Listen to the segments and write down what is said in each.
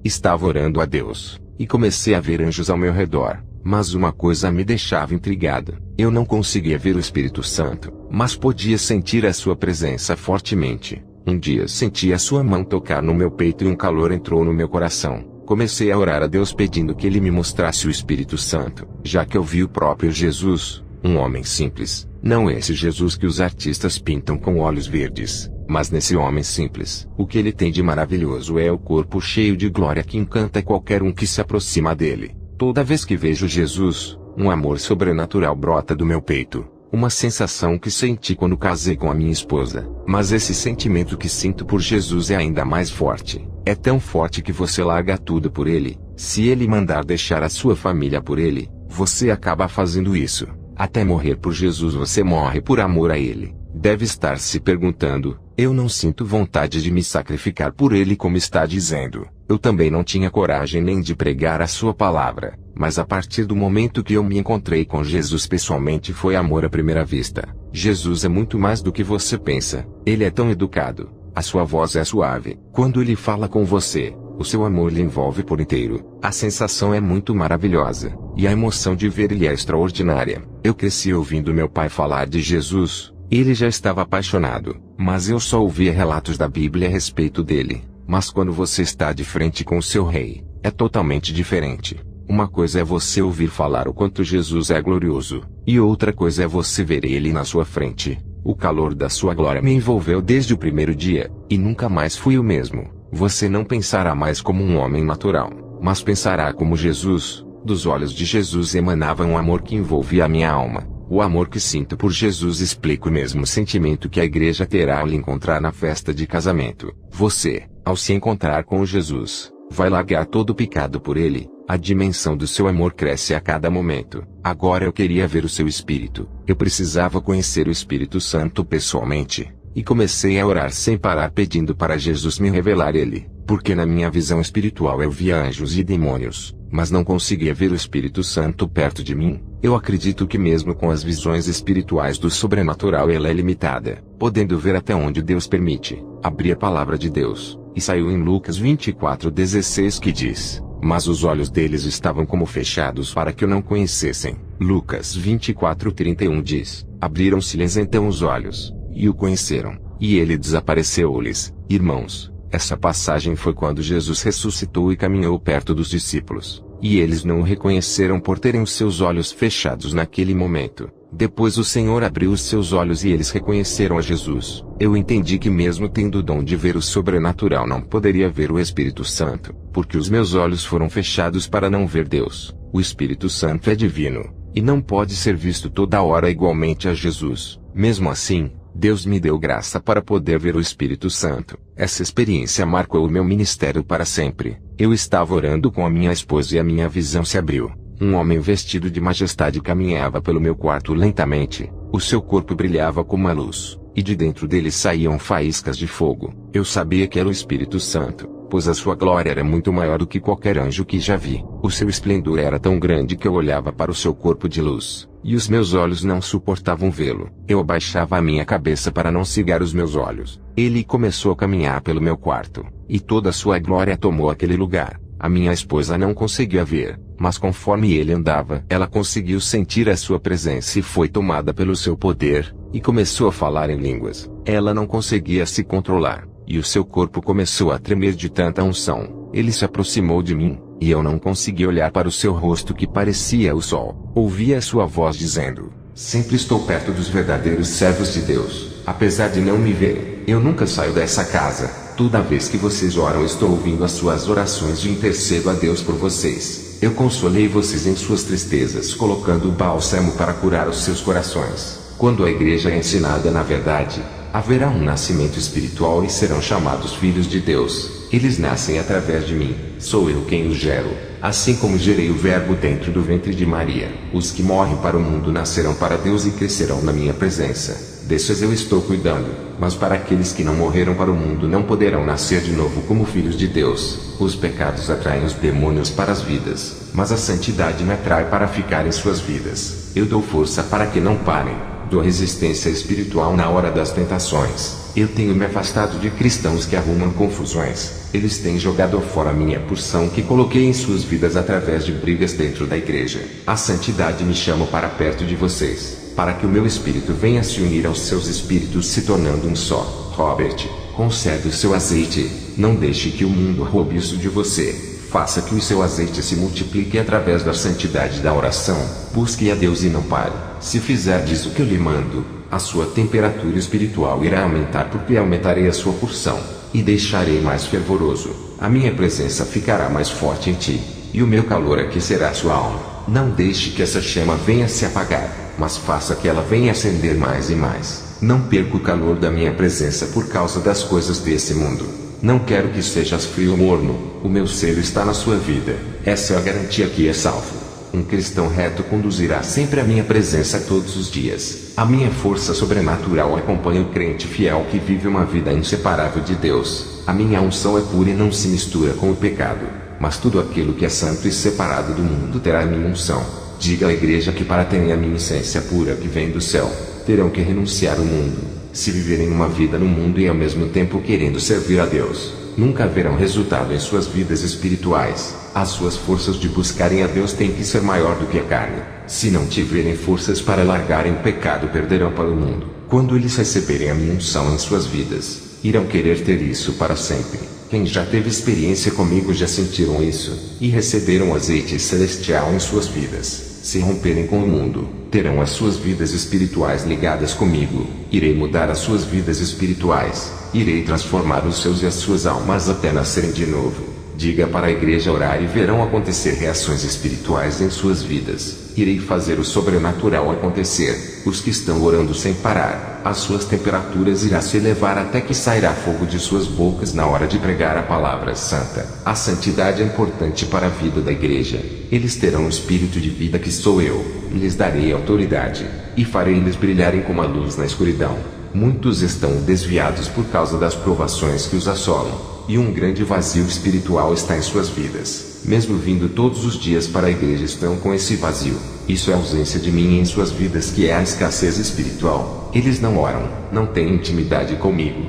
Estava orando a Deus, e comecei a ver anjos ao meu redor, mas uma coisa me deixava intrigado. Eu não conseguia ver o Espírito Santo, mas podia sentir a sua presença fortemente. Um dia senti a sua mão tocar no meu peito e um calor entrou no meu coração. Comecei a orar a Deus pedindo que Ele me mostrasse o Espírito Santo, já que eu vi o próprio Jesus, um homem simples, não esse Jesus que os artistas pintam com olhos verdes, mas nesse homem simples. O que ele tem de maravilhoso é o corpo cheio de glória que encanta qualquer um que se aproxima dele. Toda vez que vejo Jesus, um amor sobrenatural brota do meu peito. Uma sensação que senti quando casei com a minha esposa. Mas esse sentimento que sinto por Jesus é ainda mais forte. É tão forte que você larga tudo por ele. Se ele mandar deixar a sua família por ele, você acaba fazendo isso. Até morrer por Jesus você morre por amor a ele. Deve estar se perguntando, eu não sinto vontade de me sacrificar por ele como está dizendo. Eu também não tinha coragem nem de pregar a sua palavra, mas a partir do momento que eu me encontrei com Jesus pessoalmente foi amor à primeira vista. Jesus é muito mais do que você pensa. Ele é tão educado, a sua voz é suave. Quando ele fala com você, o seu amor lhe envolve por inteiro. A sensação é muito maravilhosa, e a emoção de ver ele é extraordinária. Eu cresci ouvindo meu pai falar de Jesus. Ele já estava apaixonado, mas eu só ouvia relatos da Bíblia a respeito dele. Mas quando você está de frente com o seu rei, é totalmente diferente. Uma coisa é você ouvir falar o quanto Jesus é glorioso, e outra coisa é você ver ele na sua frente. O calor da sua glória me envolveu desde o primeiro dia, e nunca mais fui o mesmo. Você não pensará mais como um homem natural, mas pensará como Jesus. Dos olhos de Jesus emanava um amor que envolvia a minha alma. O amor que sinto por Jesus explica o mesmo sentimento que a igreja terá ao lhe encontrar na festa de casamento. Você, ao se encontrar com Jesus, vai largar todo o pecado por ele. A dimensão do seu amor cresce a cada momento. Agora eu queria ver o seu Espírito. Eu precisava conhecer o Espírito Santo pessoalmente. E comecei a orar sem parar pedindo para Jesus me revelar ele. Porque na minha visão espiritual eu via anjos e demônios, mas não conseguia ver o Espírito Santo perto de mim. Eu acredito que mesmo com as visões espirituais do sobrenatural ela é limitada, podendo ver até onde Deus permite. Abri a palavra de Deus, e saiu em Lucas 24:16 que diz, mas os olhos deles estavam como fechados para que o não conhecessem. Lucas 24:31 diz, abriram-se-lhes então os olhos, e o conheceram, e ele desapareceu-lhes. Irmãos, essa passagem foi quando Jesus ressuscitou e caminhou perto dos discípulos, e eles não o reconheceram por terem os seus olhos fechados naquele momento. Depois o Senhor abriu os seus olhos e eles reconheceram a Jesus. Eu entendi que mesmo tendo o dom de ver o sobrenatural não poderia ver o Espírito Santo, porque os meus olhos foram fechados para não ver Deus. O Espírito Santo é divino, e não pode ser visto toda hora igualmente a Jesus. Mesmo assim, Deus me deu graça para poder ver o Espírito Santo. Essa experiência marcou o meu ministério para sempre. Eu estava orando com a minha esposa e a minha visão se abriu. Um homem vestido de majestade caminhava pelo meu quarto lentamente. O seu corpo brilhava como a luz, e de dentro dele saíam faíscas de fogo. Eu sabia que era o Espírito Santo, pois a sua glória era muito maior do que qualquer anjo que já vi. O seu esplendor era tão grande que eu olhava para o seu corpo de luz, e os meus olhos não suportavam vê-lo. Eu abaixava a minha cabeça para não cegar os meus olhos. Ele começou a caminhar pelo meu quarto, e toda a sua glória tomou aquele lugar. A minha esposa não conseguia ver, mas conforme ele andava, ela conseguiu sentir a sua presença e foi tomada pelo seu poder, e começou a falar em línguas. Ela não conseguia se controlar, e o seu corpo começou a tremer de tanta unção. Ele se aproximou de mim, e eu não consegui olhar para o seu rosto que parecia o sol. Ouvia a sua voz dizendo, sempre estou perto dos verdadeiros servos de Deus, apesar de não me verem. Eu nunca saio dessa casa. Toda vez que vocês oram estou ouvindo as suas orações e intercedo a Deus por vocês. Eu consolei vocês em suas tristezas colocando o bálsamo para curar os seus corações. Quando a igreja é ensinada na verdade, haverá um nascimento espiritual e serão chamados filhos de Deus. Eles nascem através de mim, sou eu quem os gero, assim como gerei o verbo dentro do ventre de Maria. Os que morrem para o mundo nascerão para Deus e crescerão na minha presença. Desses eu estou cuidando, mas para aqueles que não morreram para o mundo não poderão nascer de novo como filhos de Deus. Os pecados atraem os demônios para as vidas, mas a santidade me atrai para ficar em suas vidas. Eu dou força para que não parem, dou resistência espiritual na hora das tentações. Eu tenho me afastado de cristãos que arrumam confusões, Eles têm jogado fora a minha porção que coloquei em suas vidas através de brigas dentro da igreja. A santidade me chama para perto de vocês, para que o meu espírito venha se unir aos seus espíritos, se tornando um só. Robert, conserve o seu azeite. Não deixe que o mundo roube isso de você. Faça que o seu azeite se multiplique através da santidade da oração. Busque a Deus e não pare. Se fizer disso que eu lhe mando, a sua temperatura espiritual irá aumentar, porque aumentarei a sua porção, e deixarei mais fervoroso. A minha presença ficará mais forte em ti, e o meu calor aquecerá sua alma. Não deixe que essa chama venha se apagar, mas faça que ela venha acender mais e mais. Não perca o calor da minha presença por causa das coisas desse mundo. Não quero que sejas frio ou morno. O meu selo está na sua vida. Essa é a garantia que é salvo. Um cristão reto conduzirá sempre a minha presença todos os dias. A minha força sobrenatural acompanha o crente fiel que vive uma vida inseparável de Deus. A minha unção é pura e não se mistura com o pecado. Mas tudo aquilo que é santo e separado do mundo terá a minha unção. Diga à igreja que para terem a minha essência pura que vem do céu, terão que renunciar ao mundo. Se viverem uma vida no mundo e ao mesmo tempo querendo servir a Deus, nunca verão resultado em suas vidas espirituais. As suas forças de buscarem a Deus têm que ser maior do que a carne. Se não tiverem forças para largarem o pecado, perderão para o mundo. Quando eles receberem a minha unção em suas vidas, irão querer ter isso para sempre. Quem já teve experiência comigo já sentiram isso, e receberam azeite celestial em suas vidas. Se romperem com o mundo, terão as suas vidas espirituais ligadas comigo. Irei mudar as suas vidas espirituais. Irei transformar os seus e as suas almas até nascerem de novo. Diga para a igreja orar e verão acontecer reações espirituais em suas vidas. Irei fazer o sobrenatural acontecer. Os que estão orando sem parar, as suas temperaturas irá se elevar até que sairá fogo de suas bocas na hora de pregar a palavra santa. A santidade é importante para a vida da igreja. Eles terão o espírito de vida que sou eu. Lhes darei autoridade, e farei eles brilharem como a luz na escuridão. Muitos estão desviados por causa das provações que os assolam, e um grande vazio espiritual está em suas vidas. Mesmo vindo todos os dias para a igreja, estão com esse vazio. Isso é a ausência de mim em suas vidas, que é a escassez espiritual. Eles não oram, não têm intimidade comigo.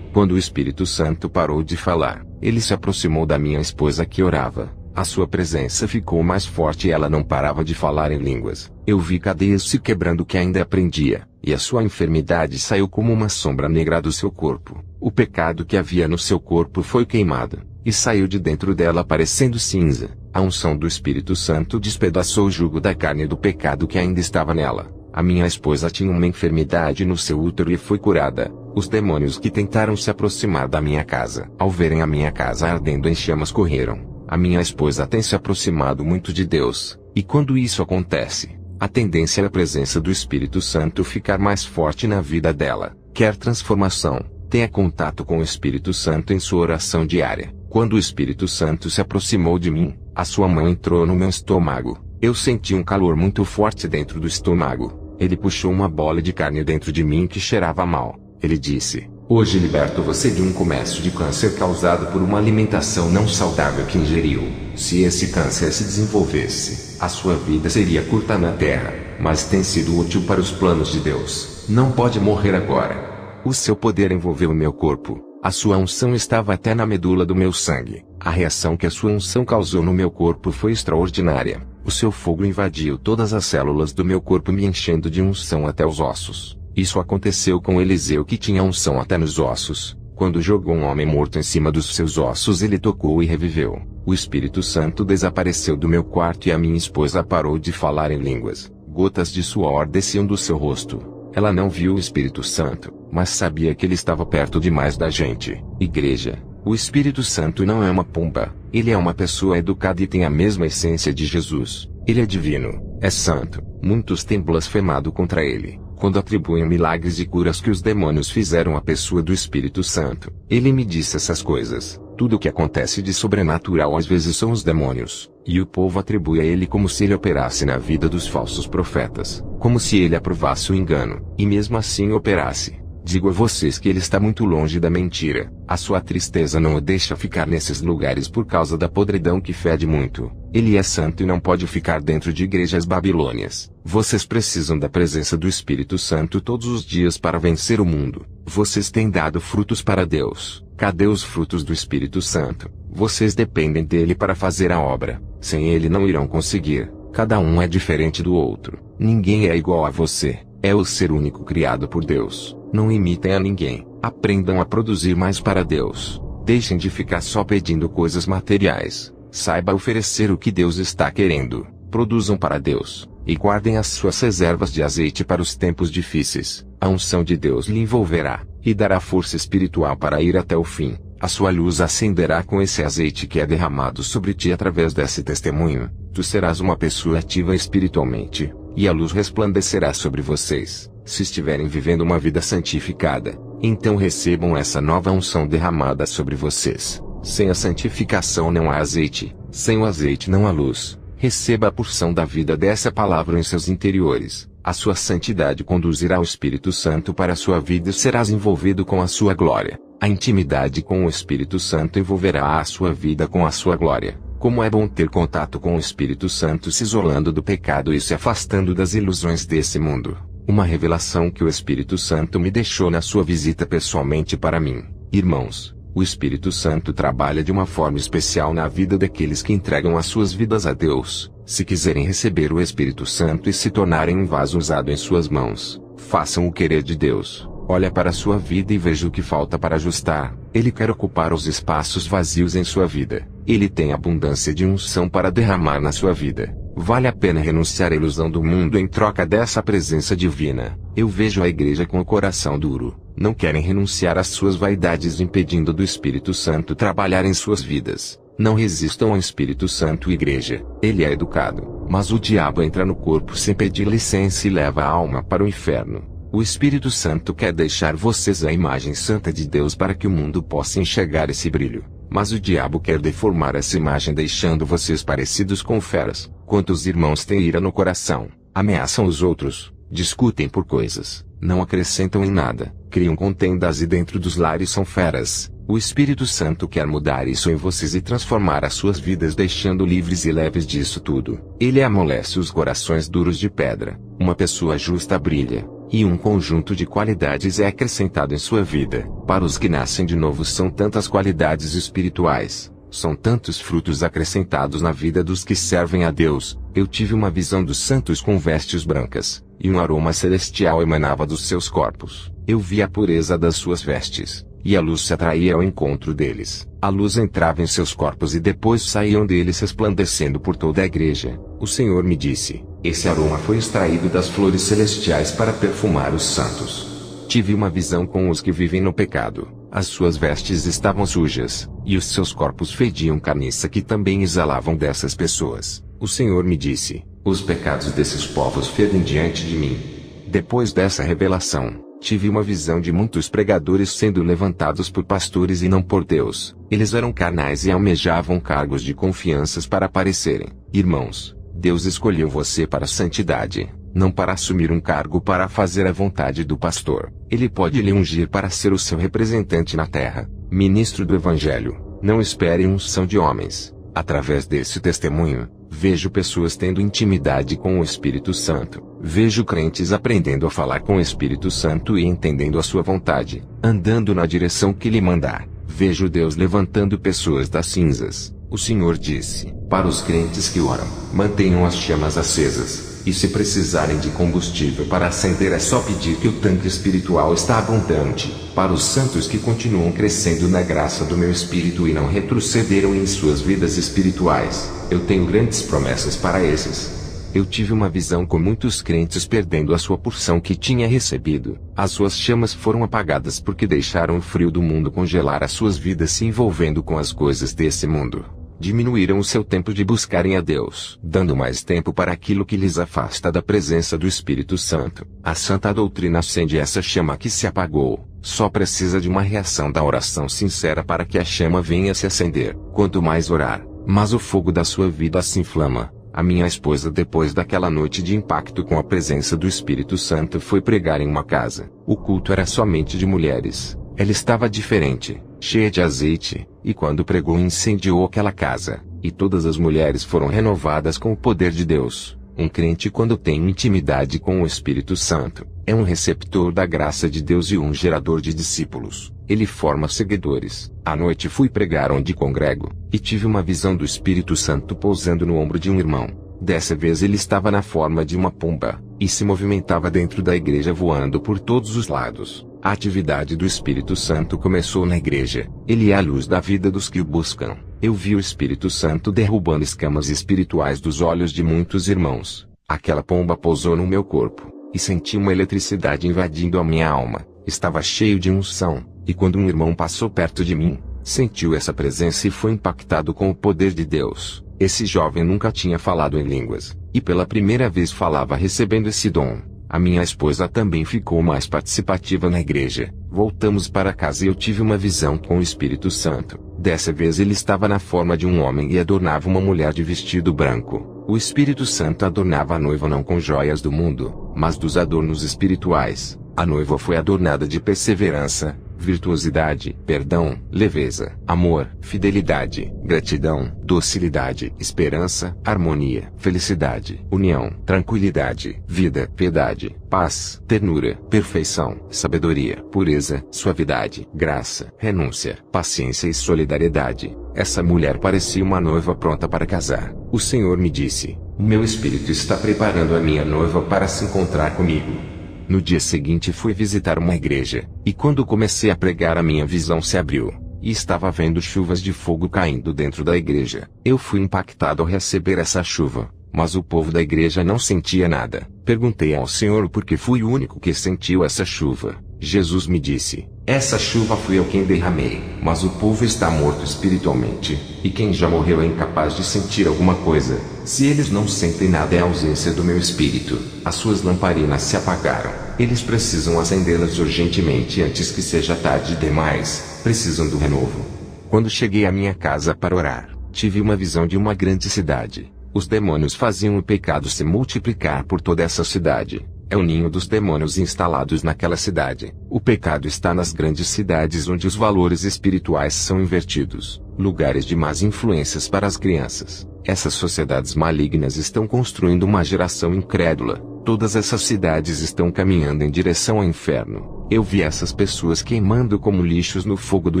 Quando o Espírito Santo parou de falar, ele se aproximou da minha esposa que orava. A sua presença ficou mais forte e ela não parava de falar em línguas. Eu vi cadeias se quebrando que ainda aprendia, e a sua enfermidade saiu como uma sombra negra do seu corpo. O pecado que havia no seu corpo foi queimado, e saiu de dentro dela parecendo cinza. A unção do Espírito Santo despedaçou o jugo da carne do pecado que ainda estava nela. A minha esposa tinha uma enfermidade no seu útero e foi curada. Os demônios que tentaram se aproximar da minha casa, ao verem a minha casa ardendo em chamas, correram. A minha esposa tem se aproximado muito de Deus, e quando isso acontece, a tendência é a presença do Espírito Santo ficar mais forte na vida dela. Quer transformação? Tenha contato com o Espírito Santo em sua oração diária. Quando o Espírito Santo se aproximou de mim, a sua mão entrou no meu estômago. Eu senti um calor muito forte dentro do estômago. Ele puxou uma bola de carne dentro de mim que cheirava mal. Ele disse: hoje liberto você de um começo de câncer causado por uma alimentação não saudável que ingeriu. Se esse câncer se desenvolvesse, a sua vida seria curta na terra, mas tem sido útil para os planos de Deus. Não pode morrer agora. O seu poder envolveu o meu corpo. A sua unção estava até na medula do meu sangue. A reação que a sua unção causou no meu corpo foi extraordinária. O seu fogo invadiu todas as células do meu corpo, me enchendo de unção até os ossos. Isso aconteceu com Eliseu, que tinha unção até nos ossos. Quando jogou um homem morto em cima dos seus ossos, ele tocou e reviveu. O Espírito Santo desapareceu do meu quarto e a minha esposa parou de falar em línguas. Gotas de suor desciam do seu rosto. Ela não viu o Espírito Santo, mas sabia que ele estava perto demais da gente. Igreja, o Espírito Santo não é uma pomba. Ele é uma pessoa educada e tem a mesma essência de Jesus. Ele é divino, é santo. Muitos têm blasfemado contra ele, quando atribuem milagres e curas que os demônios fizeram à pessoa do Espírito Santo. Ele me disse essas coisas. Tudo o que acontece de sobrenatural às vezes são os demônios, e o povo atribui a ele como se ele operasse na vida dos falsos profetas, como se ele aprovasse o engano, e mesmo assim operasse. Digo a vocês que ele está muito longe da mentira. A sua tristeza não o deixa ficar nesses lugares por causa da podridão que fede muito. Ele é santo e não pode ficar dentro de igrejas babilônias. Vocês precisam da presença do Espírito Santo todos os dias para vencer o mundo. Vocês têm dado frutos para Deus. Cadê os frutos do Espírito Santo? Vocês dependem dele para fazer a obra. Sem ele não irão conseguir. Cada um é diferente do outro. Ninguém é igual a você. É o ser único criado por Deus. Não imitem a ninguém. Aprendam a produzir mais para Deus. Deixem de ficar só pedindo coisas materiais. Saiba oferecer o que Deus está querendo. Produzam para Deus. E guardem as suas reservas de azeite para os tempos difíceis. A unção de Deus lhe envolverá, e dará força espiritual para ir até o fim. A sua luz acenderá com esse azeite que é derramado sobre ti através desse testemunho. Tu serás uma pessoa ativa espiritualmente, e a luz resplandecerá sobre vocês. Se estiverem vivendo uma vida santificada, então recebam essa nova unção derramada sobre vocês. Sem a santificação não há azeite, sem o azeite não há luz. Receba a porção da vida dessa palavra em seus interiores. A sua santidade conduzirá o Espírito Santo para a sua vida e serás envolvido com a sua glória. A intimidade com o Espírito Santo envolverá a sua vida com a sua glória. Como é bom ter contato com o Espírito Santo se isolando do pecado e se afastando das ilusões desse mundo. Uma revelação que o Espírito Santo me deixou na sua visita pessoalmente para mim. Irmãos, o Espírito Santo trabalha de uma forma especial na vida daqueles que entregam as suas vidas a Deus. Se quiserem receber o Espírito Santo e se tornarem um vaso usado em suas mãos, façam o querer de Deus. Olha para a sua vida e veja o que falta para ajustar. Ele quer ocupar os espaços vazios em sua vida. Ele tem abundância de unção para derramar na sua vida. Vale a pena renunciar à ilusão do mundo em troca dessa presença divina. Eu vejo a igreja com o coração duro. Não querem renunciar às suas vaidades impedindo do Espírito Santo trabalhar em suas vidas. Não resistam ao Espírito Santo, igreja. Ele é educado, mas o diabo entra no corpo sem pedir licença e leva a alma para o inferno. O Espírito Santo quer deixar vocês a imagem santa de Deus para que o mundo possa enxergar esse brilho. Mas o diabo quer deformar essa imagem deixando vocês parecidos com feras. Quantos irmãos têm ira no coração, ameaçam os outros, discutem por coisas, não acrescentam em nada, criam contendas e dentro dos lares são feras. O Espírito Santo quer mudar isso em vocês e transformar as suas vidas deixando livres e leves disso tudo. Ele amolece os corações duros de pedra. Uma pessoa justa brilha, e um conjunto de qualidades é acrescentado em sua vida. Para os que nascem de novo são tantas qualidades espirituais. São tantos frutos acrescentados na vida dos que servem a Deus. Eu tive uma visão dos santos com vestes brancas, e um aroma celestial emanava dos seus corpos. Eu vi a pureza das suas vestes, e a luz se atraía ao encontro deles. A luz entrava em seus corpos e depois saíam deles resplandecendo por toda a igreja. O Senhor me disse, esse aroma foi extraído das flores celestiais para perfumar os santos. Tive uma visão com os que vivem no pecado. As suas vestes estavam sujas, e os seus corpos fediam carniça que também exalavam dessas pessoas. O Senhor me disse, os pecados desses povos fedem diante de mim. Depois dessa revelação, tive uma visão de muitos pregadores sendo levantados por pastores e não por Deus. Eles eram carnais e almejavam cargos de confianças para aparecerem. Irmãos, Deus escolheu você para a santidade, não para assumir um cargo para fazer a vontade do pastor. Ele pode lhe ungir para ser o seu representante na terra, ministro do Evangelho. Não espere unção de homens. Através desse testemunho, vejo pessoas tendo intimidade com o Espírito Santo. Vejo crentes aprendendo a falar com o Espírito Santo e entendendo a sua vontade, andando na direção que lhe mandar. Vejo Deus levantando pessoas das cinzas. O Senhor disse, para os crentes que oram, mantenham as chamas acesas. E se precisarem de combustível para acender é só pedir que o tanque espiritual está abundante. Para os santos que continuam crescendo na graça do meu Espírito e não retrocederam em suas vidas espirituais, eu tenho grandes promessas para esses. Eu tive uma visão com muitos crentes perdendo a sua porção que tinha recebido. As suas chamas foram apagadas porque deixaram o frio do mundo congelar as suas vidas se envolvendo com as coisas desse mundo. Diminuíram o seu tempo de buscarem a Deus, dando mais tempo para aquilo que lhes afasta da presença do Espírito Santo. A santa doutrina acende essa chama que se apagou. Só precisa de uma reação da oração sincera para que a chama venha se acender. Quanto mais orar, mais o fogo da sua vida se inflama. A minha esposa, depois daquela noite de impacto com a presença do Espírito Santo, foi pregar em uma casa. O culto era somente de mulheres. Ela estava diferente, cheia de azeite, e quando pregou incendiou aquela casa, e todas as mulheres foram renovadas com o poder de Deus. Um crente, quando tem intimidade com o Espírito Santo, É um receptor da graça de Deus e um gerador de discípulos. Ele forma seguidores. À noite fui pregar onde congrego, e tive uma visão do Espírito Santo pousando no ombro de um irmão. Dessa vez ele estava na forma de uma pomba, e se movimentava dentro da igreja voando por todos os lados. A atividade do Espírito Santo começou na igreja. Ele é a luz da vida dos que o buscam. Eu vi o Espírito Santo derrubando escamas espirituais dos olhos de muitos irmãos. Aquela pomba pousou no meu corpo, e senti uma eletricidade invadindo a minha alma. Estava cheio de unção, e quando um irmão passou perto de mim, sentiu essa presença e foi impactado com o poder de Deus. Esse jovem nunca tinha falado em línguas, e pela primeira vez falava recebendo esse dom. A minha esposa também ficou mais participativa na igreja. Voltamos para casa e eu tive uma visão com o Espírito Santo. Dessa vez ele estava na forma de um homem e adornava uma mulher de vestido branco. O Espírito Santo adornava a noiva não com joias do mundo, mas dos adornos espirituais. A noiva foi adornada de perseverança, virtuosidade, perdão, leveza, amor, fidelidade, gratidão, docilidade, esperança, harmonia, felicidade, união, tranquilidade, vida, piedade, paz, ternura, perfeição, sabedoria, pureza, suavidade, graça, renúncia, paciência e solidariedade. Essa mulher parecia uma noiva pronta para casar. O Senhor me disse: meu espírito está preparando a minha noiva para se encontrar comigo. No dia seguinte fui visitar uma igreja, e quando comecei a pregar a minha visão se abriu, e estava vendo chuvas de fogo caindo dentro da igreja. Eu fui impactado ao receber essa chuva, mas o povo da igreja não sentia nada. Perguntei ao Senhor por que fui o único que sentiu essa chuva. Jesus me disse: essa chuva fui eu quem derramei, mas o povo está morto espiritualmente, e quem já morreu é incapaz de sentir alguma coisa. Se eles não sentem nada é a ausência do meu espírito. As suas lamparinas se apagaram. Eles precisam acendê-las urgentemente antes que seja tarde demais. Precisam do renovo. Quando cheguei à minha casa para orar, tive uma visão de uma grande cidade. Os demônios faziam o pecado se multiplicar por toda essa cidade. É o ninho dos demônios instalados naquela cidade. O pecado está nas grandes cidades onde os valores espirituais são invertidos, lugares de más influências para as crianças. Essas sociedades malignas estão construindo uma geração incrédula. Todas essas cidades estão caminhando em direção ao inferno. Eu vi essas pessoas queimando como lixos no fogo do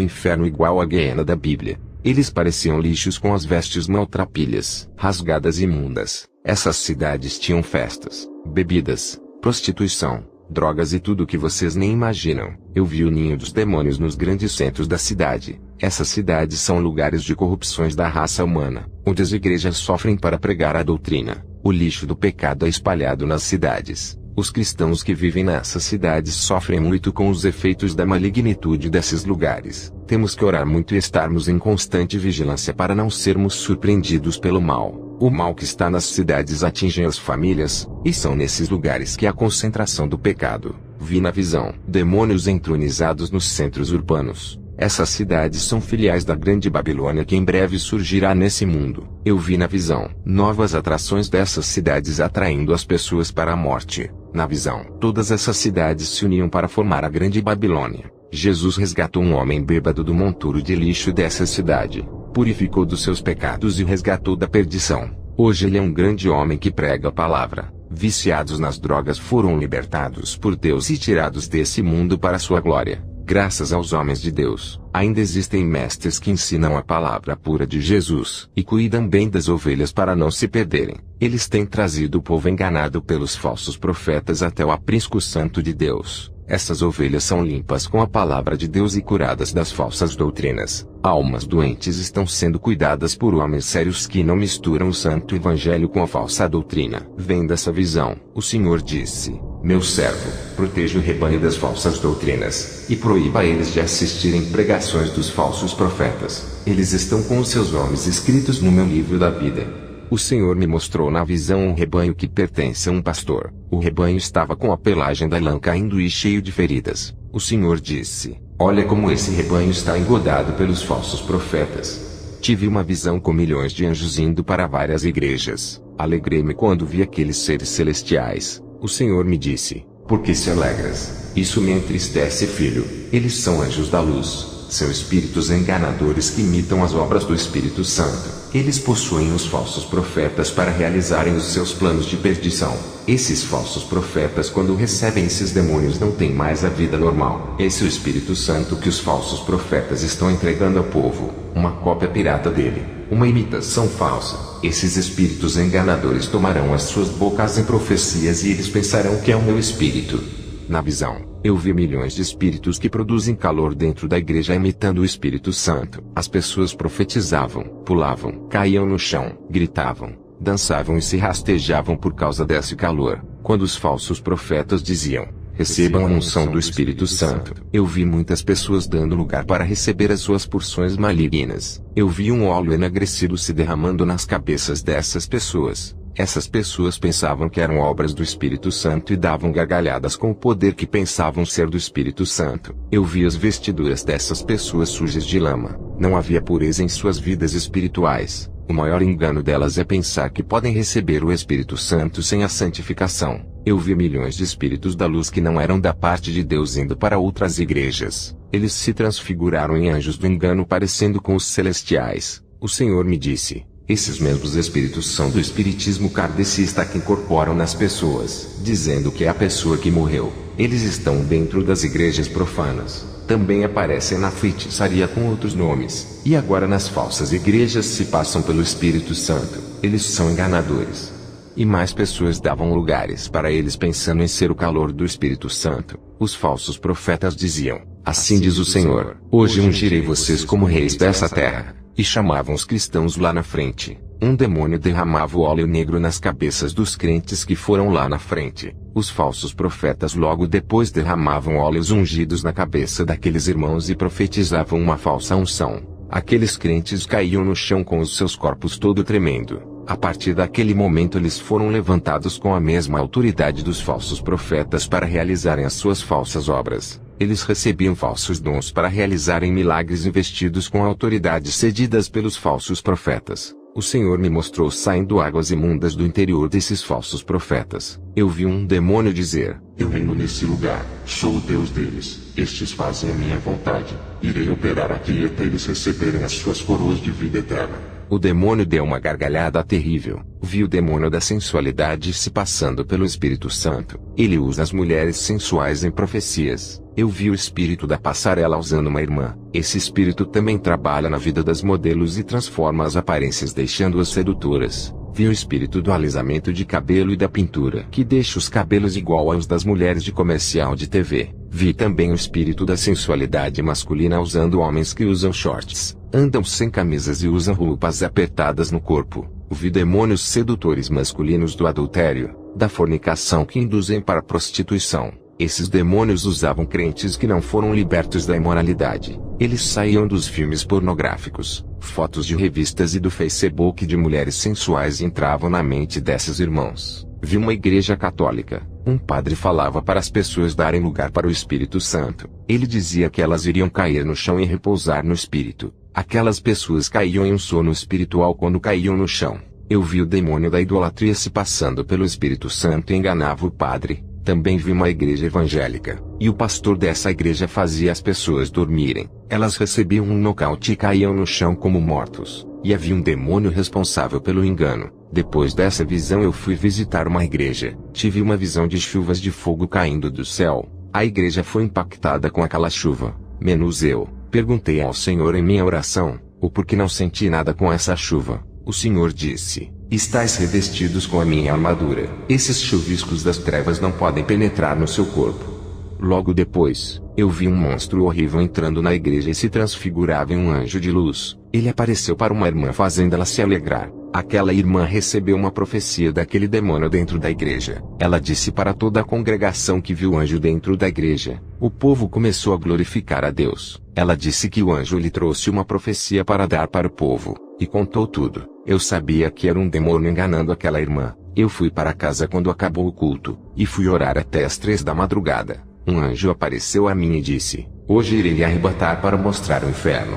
inferno igual a Guiena da Bíblia. Eles pareciam lixos com as vestes maltrapilhas, rasgadas e imundas. Essas cidades tinham festas, bebidas, prostituição, drogas e tudo o que vocês nem imaginam. Eu vi o ninho dos demônios nos grandes centros da cidade. Essas cidades são lugares de corrupções da raça humana, onde as igrejas sofrem para pregar a doutrina. O lixo do pecado é espalhado nas cidades. Os cristãos que vivem nessas cidades sofrem muito com os efeitos da malignitude desses lugares. Temos que orar muito e estarmos em constante vigilância para não sermos surpreendidos pelo mal. O mal que está nas cidades atinge as famílias, e são nesses lugares que há a concentração do pecado. Vi na visão demônios entronizados nos centros urbanos. Essas cidades são filiais da grande Babilônia que em breve surgirá nesse mundo. Eu vi na visão novas atrações dessas cidades atraindo as pessoas para a morte. Na visão, todas essas cidades se uniam para formar a grande Babilônia. Jesus resgatou um homem bêbado do monturo de lixo dessa cidade, purificou dos seus pecados e resgatou da perdição. Hoje ele é um grande homem que prega a palavra. Viciados nas drogas foram libertados por Deus e tirados desse mundo para sua glória. Graças aos homens de Deus, ainda existem mestres que ensinam a palavra pura de Jesus e cuidam bem das ovelhas para não se perderem. Eles têm trazido o povo enganado pelos falsos profetas até o aprisco santo de Deus. Essas ovelhas são limpas com a palavra de Deus e curadas das falsas doutrinas. Almas doentes estão sendo cuidadas por homens sérios que não misturam o santo evangelho com a falsa doutrina. Vendo essa visão, o Senhor disse: meu servo, proteja o rebanho das falsas doutrinas, e proíba eles de assistirem pregações dos falsos profetas. Eles estão com os seus nomes escritos no meu livro da vida. O Senhor me mostrou na visão um rebanho que pertence a um pastor. O rebanho estava com a pelagem da lã caindo e cheio de feridas. O Senhor disse: olha como esse rebanho está engodado pelos falsos profetas. Tive uma visão com milhões de anjos indo para várias igrejas. Alegrei-me quando vi aqueles seres celestiais. O Senhor me disse: por que se alegras? Isso me entristece, filho. Eles são anjos da luz. São espíritos enganadores que imitam as obras do Espírito Santo. Eles possuem os falsos profetas para realizarem os seus planos de perdição. Esses falsos profetas, quando recebem esses demônios, não têm mais a vida normal. Esse é o Espírito Santo que os falsos profetas estão entregando ao povo, uma cópia pirata dele, uma imitação falsa. Esses espíritos enganadores tomarão as suas bocas em profecias e eles pensarão que é o meu espírito. Na visão, eu vi milhões de espíritos que produzem calor dentro da igreja imitando o Espírito Santo. As pessoas profetizavam, pulavam, caíam no chão, gritavam, dançavam e se rastejavam por causa desse calor. Quando os falsos profetas diziam: recebam a unção do Espírito Santo, eu vi muitas pessoas dando lugar para receber as suas porções malignas. Eu vi um óleo enegrecido se derramando nas cabeças dessas pessoas. Essas pessoas pensavam que eram obras do Espírito Santo e davam gargalhadas com o poder que pensavam ser do Espírito Santo. Eu vi as vestiduras dessas pessoas sujas de lama. Não havia pureza em suas vidas espirituais. O maior engano delas é pensar que podem receber o Espírito Santo sem a santificação. Eu vi milhões de espíritos da luz que não eram da parte de Deus indo para outras igrejas. Eles se transfiguraram em anjos do engano parecendo com os celestiais. O Senhor me disse: esses mesmos espíritos são do espiritismo kardecista que incorporam nas pessoas, dizendo que é a pessoa que morreu. Eles estão dentro das igrejas profanas. Também aparecem na feitiçaria com outros nomes. E agora nas falsas igrejas se passam pelo Espírito Santo. Eles são enganadores. E mais pessoas davam lugares para eles pensando em ser o calor do Espírito Santo. Os falsos profetas diziam: assim diz o Senhor, hoje ungirei vocês como reis dessa terra. E chamavam os cristãos lá na frente. Um demônio derramava o óleo negro nas cabeças dos crentes que foram lá na frente. Os falsos profetas logo depois derramavam óleos ungidos na cabeça daqueles irmãos e profetizavam uma falsa unção. Aqueles crentes caíam no chão com os seus corpos todo tremendo. A partir daquele momento eles foram levantados com a mesma autoridade dos falsos profetas para realizarem as suas falsas obras. Eles recebiam falsos dons para realizarem milagres investidos com autoridades cedidas pelos falsos profetas. O Senhor me mostrou saindo águas imundas do interior desses falsos profetas. Eu vi um demônio dizer: eu venho nesse lugar, sou o Deus deles, estes fazem a minha vontade, irei operar aqui até eles receberem as suas coroas de vida eterna. O demônio deu uma gargalhada terrível. Vi o demônio da sensualidade se passando pelo Espírito Santo. Ele usa as mulheres sensuais em profecias. Eu vi o espírito da passarela usando uma irmã. Esse espírito também trabalha na vida das modelos e transforma as aparências deixando-as sedutoras. Vi o espírito do alisamento de cabelo e da pintura, que deixa os cabelos igual aos das mulheres de comercial de TV. Vi também o espírito da sensualidade masculina usando homens que usam shorts, andam sem camisas e usam roupas apertadas no corpo. Vi demônios sedutores masculinos do adultério, da fornicação que induzem para a prostituição. Esses demônios usavam crentes que não foram libertos da imoralidade. Eles saíam dos filmes pornográficos, fotos de revistas e do Facebook de mulheres sensuais e entravam na mente desses irmãos. Vi uma igreja católica. Um padre falava para as pessoas darem lugar para o Espírito Santo. Ele dizia que elas iriam cair no chão e repousar no Espírito. Aquelas pessoas caíam em um sono espiritual quando caíam no chão. Eu vi o demônio da idolatria se passando pelo Espírito Santo e enganava o padre. Também vi uma igreja evangélica, e o pastor dessa igreja fazia as pessoas dormirem. Elas recebiam um nocaute e caíam no chão como mortos. E havia um demônio responsável pelo engano. Depois dessa visão eu fui visitar uma igreja. Tive uma visão de chuvas de fogo caindo do céu. A igreja foi impactada com aquela chuva. Menos eu. Perguntei ao Senhor em minha oração, o porquê não senti nada com essa chuva. O Senhor disse: estais revestidos com a minha armadura. Esses chuviscos das trevas não podem penetrar no seu corpo. Logo depois, eu vi um monstro horrível entrando na igreja e se transfigurava em um anjo de luz. Ele apareceu para uma irmã fazendo ela se alegrar. Aquela irmã recebeu uma profecia daquele demônio dentro da igreja. Ela disse para toda a congregação que viu o anjo dentro da igreja. O povo começou a glorificar a Deus. Ela disse que o anjo lhe trouxe uma profecia para dar para o povo, e contou tudo. Eu sabia que era um demônio enganando aquela irmã. Eu fui para casa quando acabou o culto, e fui orar até as 3 da madrugada. Um anjo apareceu a mim e disse: hoje irei lhe arrebatar para mostrar o inferno.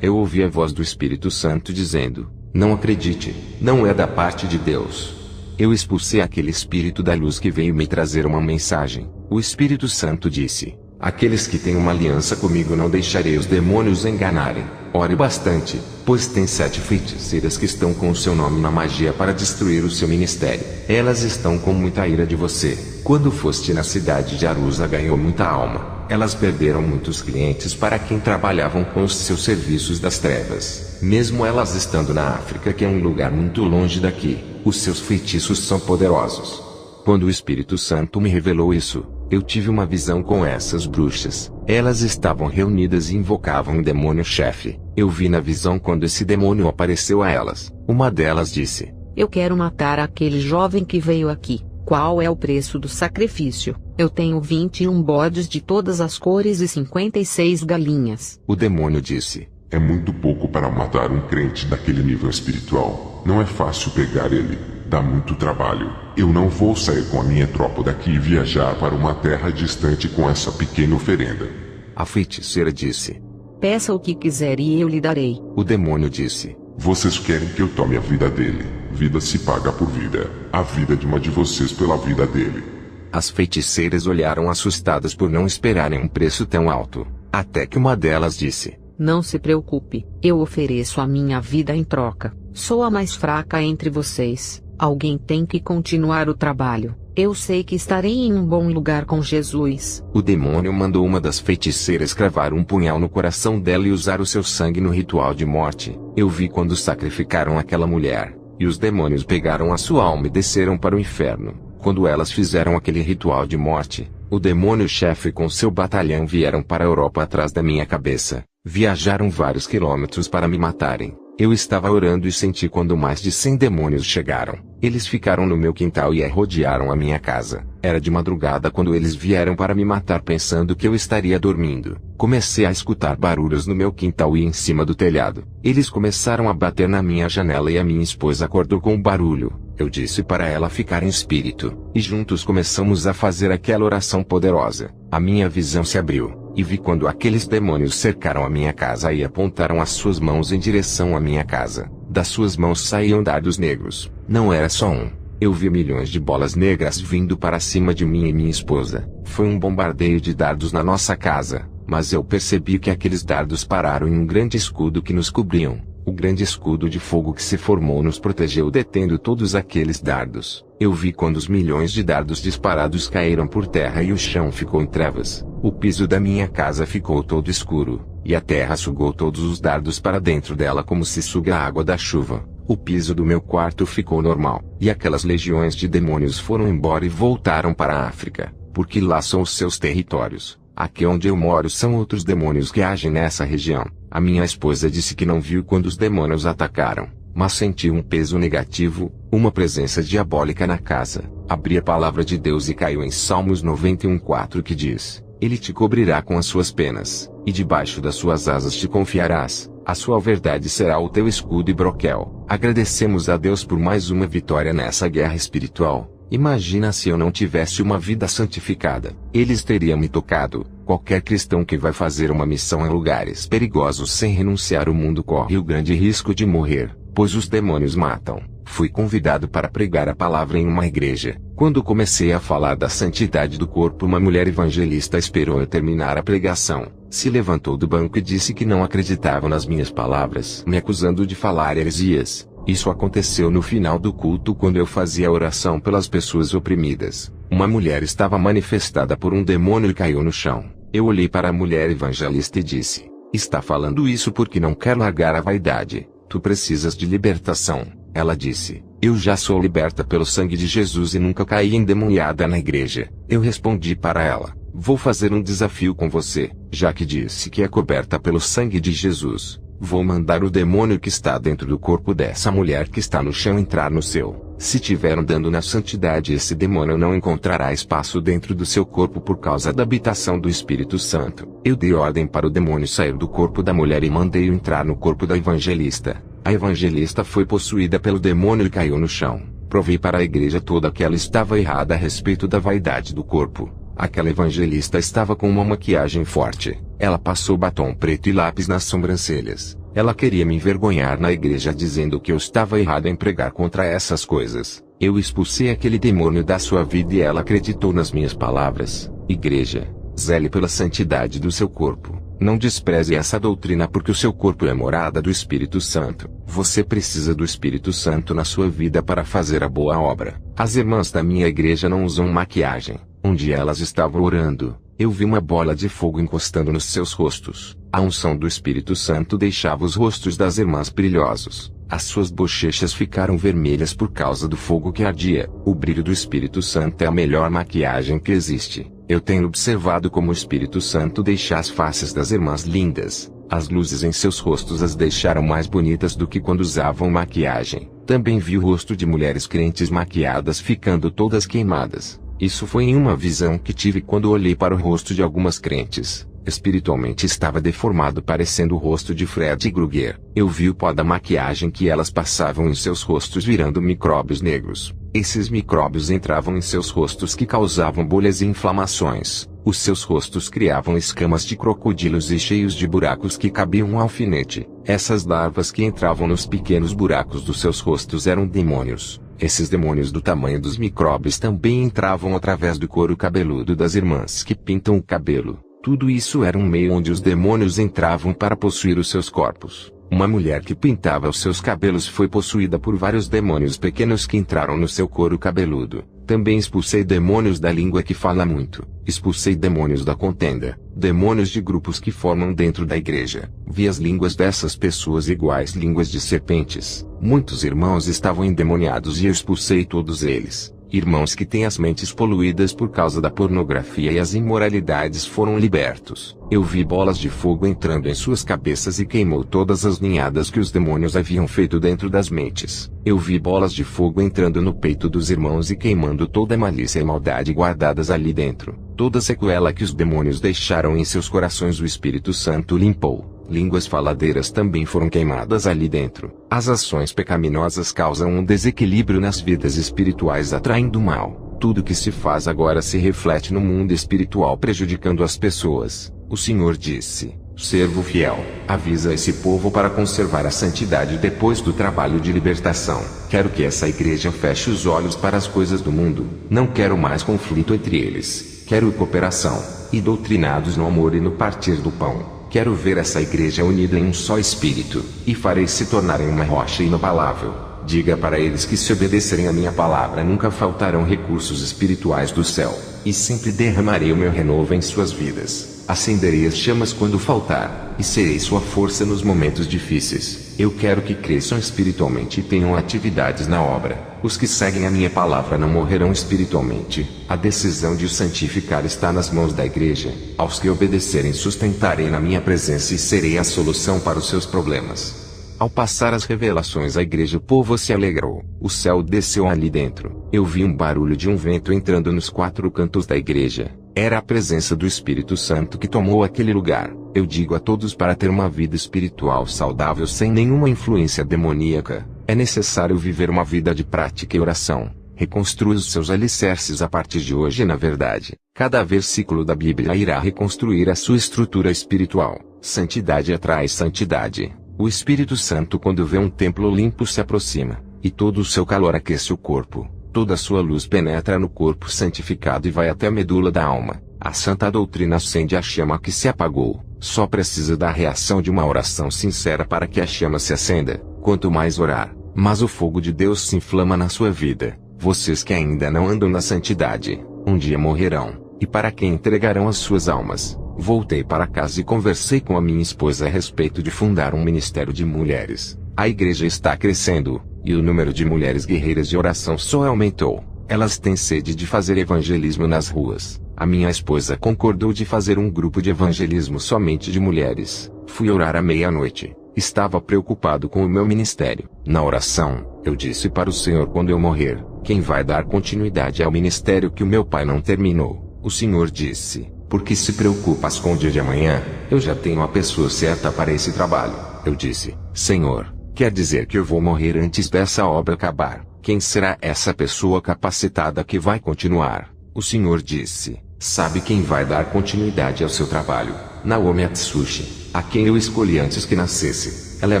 Eu ouvi a voz do Espírito Santo dizendo: não acredite, não é da parte de Deus. Eu expulsei aquele espírito da luz que veio me trazer uma mensagem. O Espírito Santo disse: Aqueles que têm uma aliança comigo não deixarei os demônios enganarem. Ore bastante, pois tem 7 feiticeiras que estão com o seu nome na magia para destruir o seu ministério. Elas estão com muita ira de você. Quando foste na cidade de Arusa ganhou muita alma. Elas perderam muitos clientes para quem trabalhavam com os seus serviços das trevas. Mesmo elas estando na África, que é um lugar muito longe daqui, os seus feitiços são poderosos. Quando o Espírito Santo me revelou isso, eu tive uma visão com essas bruxas. Elas estavam reunidas e invocavam um demônio-chefe. Eu vi na visão quando esse demônio apareceu a elas. Uma delas disse: Eu quero matar aquele jovem que veio aqui. Qual é o preço do sacrifício? Eu tenho 21 bodes de todas as cores e 56 galinhas. O demônio disse: É muito pouco para matar um crente daquele nível espiritual. Não é fácil pegar ele. Dá muito trabalho. Eu não vou sair com a minha tropa daqui e viajar para uma terra distante com essa pequena oferenda. A feiticeira disse: Peça o que quiser e eu lhe darei. O demônio disse: Vocês querem que eu tome a vida dele? Vida se paga por vida. A vida de uma de vocês pela vida dele. As feiticeiras olharam assustadas por não esperarem um preço tão alto. Até que uma delas disse: Não se preocupe, eu ofereço a minha vida em troca. Sou a mais fraca entre vocês. Alguém tem que continuar o trabalho. Eu sei que estarei em um bom lugar com Jesus. O demônio mandou uma das feiticeiras cravar um punhal no coração dela e usar o seu sangue no ritual de morte. Eu vi quando sacrificaram aquela mulher, e os demônios pegaram a sua alma e desceram para o inferno. Quando elas fizeram aquele ritual de morte, o demônio-chefe com seu batalhão vieram para a Europa atrás da minha cabeça. Viajaram vários quilômetros para me matarem. Eu estava orando e senti quando mais de 100 demônios chegaram. Eles ficaram no meu quintal e rodearam a minha casa. Era de madrugada quando eles vieram para me matar pensando que eu estaria dormindo. Comecei a escutar barulhos no meu quintal e em cima do telhado. Eles começaram a bater na minha janela e a minha esposa acordou com o barulho. Eu disse para ela ficar em espírito, e juntos começamos a fazer aquela oração poderosa. A minha visão se abriu, e vi quando aqueles demônios cercaram a minha casa e apontaram as suas mãos em direção à minha casa. Das suas mãos saíam dardos negros. Não era só um. Eu vi milhões de bolas negras vindo para cima de mim e minha esposa. Foi um bombardeio de dardos na nossa casa, mas eu percebi que aqueles dardos pararam em um grande escudo que nos cobriam. O grande escudo de fogo que se formou nos protegeu detendo todos aqueles dardos. Eu vi quando os milhões de dardos disparados caíram por terra e o chão ficou em trevas. O piso da minha casa ficou todo escuro, e a terra sugou todos os dardos para dentro dela como se suga a água da chuva. O piso do meu quarto ficou normal, e aquelas legiões de demônios foram embora e voltaram para a África, porque lá são os seus territórios. Aqui onde eu moro são outros demônios que agem nessa região. A minha esposa disse que não viu quando os demônios atacaram, mas sentiu um peso negativo, uma presença diabólica na casa. Abri a palavra de Deus e caiu em Salmos 91:4 que diz: Ele te cobrirá com as suas penas, e debaixo das suas asas te confiarás. A sua verdade será o teu escudo e broquel. Agradecemos a Deus por mais uma vitória nessa guerra espiritual. Imagina se eu não tivesse uma vida santificada. Eles teriam me tocado. Qualquer cristão que vai fazer uma missão em lugares perigosos sem renunciar ao mundo corre o grande risco de morrer, pois os demônios matam. Fui convidado para pregar a palavra em uma igreja. Quando comecei a falar da santidade do corpo, uma mulher evangelista esperou eu terminar a pregação. Se levantou do banco e disse que não acreditava nas minhas palavras, me acusando de falar heresias. Isso aconteceu no final do culto quando eu fazia a oração pelas pessoas oprimidas. Uma mulher estava manifestada por um demônio e caiu no chão. Eu olhei para a mulher evangelista e disse: Está falando isso porque não quer largar a vaidade. Tu precisas de libertação. Ela disse: Eu já sou liberta pelo sangue de Jesus e nunca caí endemoniada na igreja. Eu respondi para ela: Vou fazer um desafio com você, já que disse que é coberta pelo sangue de Jesus. Vou mandar o demônio que está dentro do corpo dessa mulher que está no chão entrar no seu. Se tiver andando na santidade, esse demônio não encontrará espaço dentro do seu corpo por causa da habitação do Espírito Santo. Eu dei ordem para o demônio sair do corpo da mulher e mandei-o entrar no corpo da evangelista. A evangelista foi possuída pelo demônio e caiu no chão. Provei para a igreja toda que ela estava errada a respeito da vaidade do corpo. Aquela evangelista estava com uma maquiagem forte. Ela passou batom preto e lápis nas sobrancelhas. Ela queria me envergonhar na igreja dizendo que eu estava errado em pregar contra essas coisas. Eu expulsei aquele demônio da sua vida e ela acreditou nas minhas palavras. Igreja, Zele pela santidade do seu corpo. Não despreze essa doutrina porque o seu corpo é morada do Espírito Santo. Você precisa do Espírito Santo na sua vida para fazer a boa obra. As irmãs da minha igreja não usam maquiagem. Um dia elas estavam orando. Eu vi uma bola de fogo encostando nos seus rostos. A unção do Espírito Santo deixava os rostos das irmãs brilhosos. As suas bochechas ficaram vermelhas por causa do fogo que ardia. O brilho do Espírito Santo é a melhor maquiagem que existe. Eu tenho observado como o Espírito Santo deixa as faces das irmãs lindas. As luzes em seus rostos as deixaram mais bonitas do que quando usavam maquiagem. Também vi o rosto de mulheres crentes maquiadas ficando todas queimadas. Isso foi em uma visão que tive quando olhei para o rosto de algumas crentes. Espiritualmente estava deformado parecendo o rosto de Fred Krueger. Eu vi o pó da maquiagem que elas passavam em seus rostos virando micróbios negros. Esses micróbios entravam em seus rostos que causavam bolhas e inflamações. Os seus rostos criavam escamas de crocodilos e cheios de buracos que cabiam um alfinete. Essas larvas que entravam nos pequenos buracos dos seus rostos eram demônios. Esses demônios do tamanho dos micróbios também entravam através do couro cabeludo das irmãs que pintam o cabelo. Tudo isso era um meio onde os demônios entravam para possuir os seus corpos. Uma mulher que pintava os seus cabelos foi possuída por vários demônios pequenos que entraram no seu couro cabeludo. Também expulsei demônios da língua que fala muito. Expulsei demônios da contenda. Demônios de grupos que formam dentro da igreja. Vi as línguas dessas pessoas iguais línguas de serpentes. Muitos irmãos estavam endemoniados e eu expulsei todos eles. Irmãos que têm as mentes poluídas por causa da pornografia e as imoralidades foram libertos. Eu vi bolas de fogo entrando em suas cabeças e queimou todas as ninhadas que os demônios haviam feito dentro das mentes. Eu vi bolas de fogo entrando no peito dos irmãos e queimando toda a malícia e maldade guardadas ali dentro. Toda sequela que os demônios deixaram em seus corações o Espírito Santo limpou. Línguas faladeiras também foram queimadas ali dentro. As ações pecaminosas causam um desequilíbrio nas vidas espirituais atraindo o mal. Tudo que se faz agora se reflete no mundo espiritual prejudicando as pessoas. O Senhor disse: servo fiel, avisa esse povo para conservar a santidade depois do trabalho de libertação. Quero que essa igreja feche os olhos para as coisas do mundo. Não quero mais conflito entre eles. Quero cooperação, e doutrinados no amor e no partir do pão. Quero ver essa igreja unida em um só espírito, e farei se tornarem uma rocha inabalável. Diga para eles que se obedecerem a minha palavra nunca faltarão recursos espirituais do céu, e sempre derramarei o meu renovo em suas vidas. Acenderei as chamas quando faltar, e serei sua força nos momentos difíceis. Eu quero que cresçam espiritualmente e tenham atividades na obra. Os que seguem a minha palavra não morrerão espiritualmente. A decisão de os santificar está nas mãos da igreja. Aos que obedecerem sustentarei na minha presença e serei a solução para os seus problemas. Ao passar as revelações à igreja o povo se alegrou. O céu desceu ali dentro. Eu vi um barulho de um vento entrando nos 4 cantos da igreja. Era a presença do Espírito Santo que tomou aquele lugar. Eu digo a todos para ter uma vida espiritual saudável sem nenhuma influência demoníaca. É necessário viver uma vida de prática e oração. Reconstrua os seus alicerces a partir de hoje na verdade. Cada versículo da Bíblia irá reconstruir a sua estrutura espiritual. Santidade atrai santidade. O Espírito Santo quando vê um templo limpo se aproxima, e todo o seu calor aquece o corpo. Toda a sua luz penetra no corpo santificado e vai até a medula da alma. A santa doutrina acende a chama que se apagou. Só precisa da reação de uma oração sincera para que a chama se acenda. Quanto mais orar, mais o fogo de Deus se inflama na sua vida. Vocês que ainda não andam na santidade, um dia morrerão. E para quem entregarão as suas almas? Voltei para casa e conversei com a minha esposa a respeito de fundar um ministério de mulheres. A igreja está crescendo, e o número de mulheres guerreiras de oração só aumentou. Elas têm sede de fazer evangelismo nas ruas. A minha esposa concordou de fazer um grupo de evangelismo somente de mulheres. Fui orar à meia-noite. Estava preocupado com o meu ministério. Na oração, eu disse para o Senhor: quando eu morrer, quem vai dar continuidade ao ministério que o meu pai não terminou? O Senhor disse: por que se preocupas com o dia de amanhã? Eu já tenho a pessoa certa para esse trabalho. Eu disse: Senhor, quer dizer que eu vou morrer antes dessa obra acabar? Quem será essa pessoa capacitada que vai continuar? O Senhor disse: sabe quem vai dar continuidade ao seu trabalho? Naomi Atsushi, a quem eu escolhi antes que nascesse. Ela é a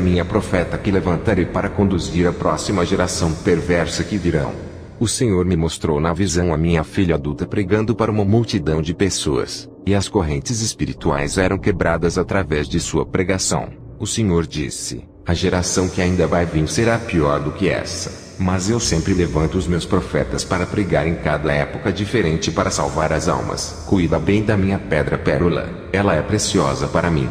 minha profeta que levantarei para conduzir a próxima geração perversa que virão. O Senhor me mostrou na visão a minha filha adulta pregando para uma multidão de pessoas. e as correntes espirituais eram quebradas através de sua pregação. O Senhor disse: a geração que ainda vai vir será pior do que essa. Mas eu sempre levanto os meus profetas para pregar em cada época diferente para salvar as almas. Cuida bem da minha pedra pérola, ela é preciosa para mim.